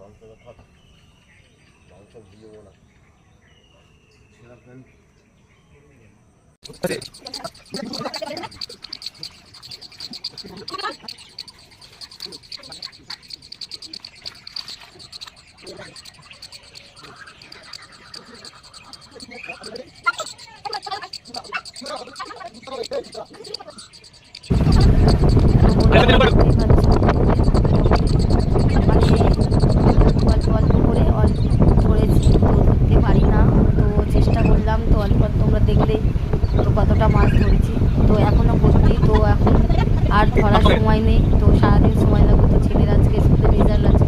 মাংসটা থাক, মাংস ভিজবো না। কতটা মাছ ধরেছি, তো এখনও করছি। তো এখন আর ধরার সময় নেই, তো সারাদিন সময় লাগবে। তো ছেলের আজকে স্কুলে রেজাল্ট আছে,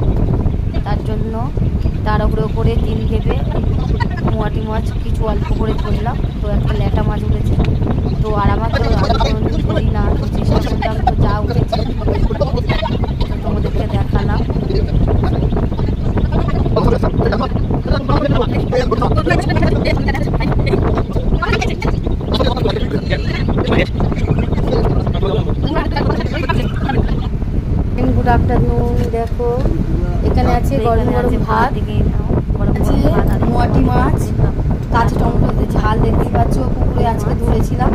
তার জন্য তাড়াহুড়ো করে দিন ভেবে মোয়াটি মাছ কিছু অল্প করে ধরলাম। তো একটা ল্যাটা মাছ উঠেছে, তো আর আমাকে আমি কোনোদিন ধরি না, তো চেষ্টা করলাম। তো যা উঠেছে তো তোমাদেরকে দেখালাম। Good afternoon. দেখো এখানে আছে গরম গরম ভাত, আছে মোয়াটি মাছ, কাঁচা টমেটো ঝাল দেখতেই পাচ্ছ। পুকুরে আজকে ধরেছিলাম,